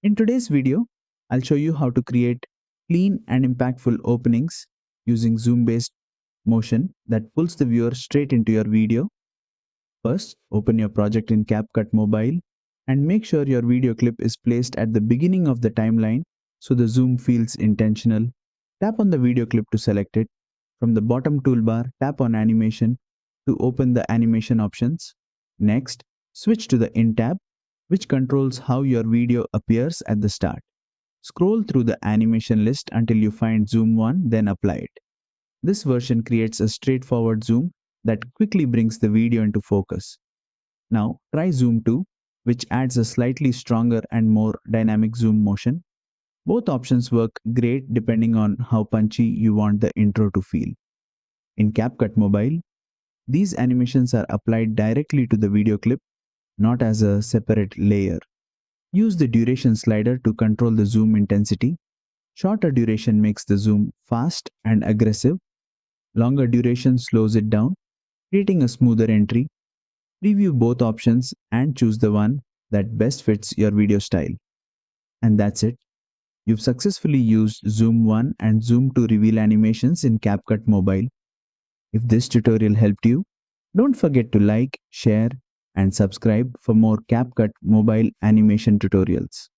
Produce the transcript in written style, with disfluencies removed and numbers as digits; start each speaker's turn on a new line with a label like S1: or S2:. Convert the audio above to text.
S1: In today's video, I'll show you how to create clean and impactful openings using zoom-based motion that pulls the viewer straight into your video. First, open your project in CapCut Mobile and make sure your video clip is placed at the beginning of the timeline so the zoom feels intentional. Tap on the video clip to select it. From the bottom toolbar, tap on Animation to open the animation options. Next, switch to the In tab, which controls how your video appears at the start. Scroll through the animation list until you find Zoom 1, then apply it. This version creates a straightforward zoom that quickly brings the video into focus. Now try Zoom 2, which adds a slightly stronger and more dynamic zoom motion. Both options work great depending on how punchy you want the intro to feel. In CapCut Mobile, these animations are applied directly to the video clip, not as a separate layer. Use the duration slider to control the zoom intensity. Shorter duration makes the zoom fast and aggressive. Longer duration slows it down, creating a smoother entry. Preview both options and choose the one that best fits your video style. And that's it. You've successfully used Zoom 1 and Zoom 2 reveal animations in CapCut Mobile. If this tutorial helped you, don't forget to like, share, and subscribe for more CapCut Mobile animation tutorials.